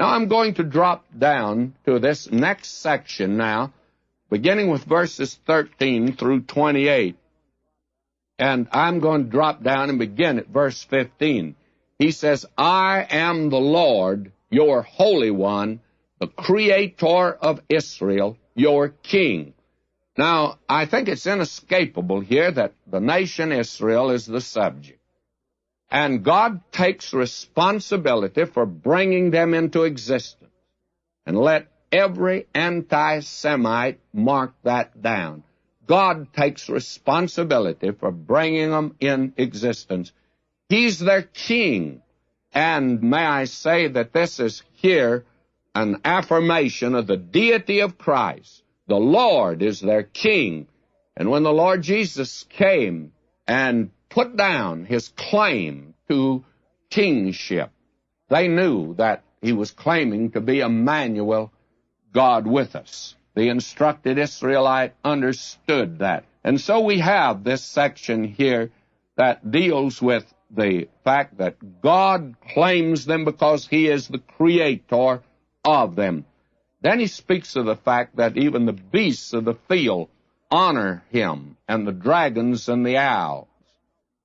Now I'm going to drop down to this next section now, beginning with verses 13 through 28. And I'm going to drop down and begin at verse 15. He says, I am the Lord, your Holy One, the Creator of Israel, your King. Now, I think it's inescapable here that the nation Israel is the subject. And God takes responsibility for bringing them into existence. And let every anti-Semite mark that down. God takes responsibility for bringing them in existence. He's their king. And may I say that this is here an affirmation of the deity of Christ. The Lord is their king. And when the Lord Jesus came and put down his claim to kingship, they knew that he was claiming to be Emmanuel, God with us. The instructed Israelite understood that. And so we have this section here that deals with the fact that God claims them because he is the creator of them. Then he speaks of the fact that even the beasts of the field honor him, and the dragons and the owls.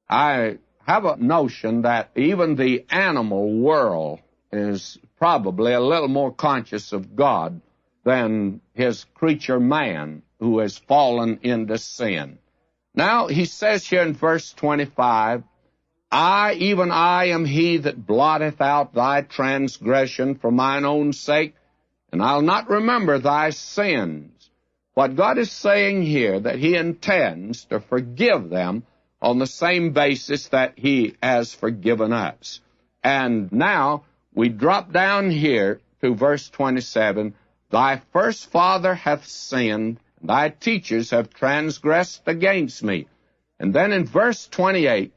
I have a notion that even the animal world is probably a little more conscious of God than his creature man who has fallen into sin. Now, he says here in verse 25, even I am he that blotteth out thy transgression for mine own sake, and I'll not remember thy sins. What God is saying here, that he intends to forgive them on the same basis that he has forgiven us. And now, we drop down here to verse 27, thy first father hath sinned, and thy teachers have transgressed against me. And then in verse 28,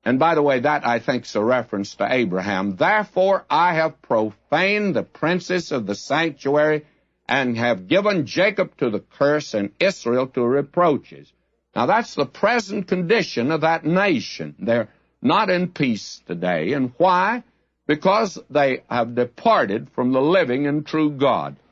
and by the way, that I think is a reference to Abraham, therefore I have profaned the princes of the sanctuary, and have given Jacob to the curse, and Israel to reproaches. Now that's the present condition of that nation. They're not in peace today. And why? Because they have departed from the living and true God.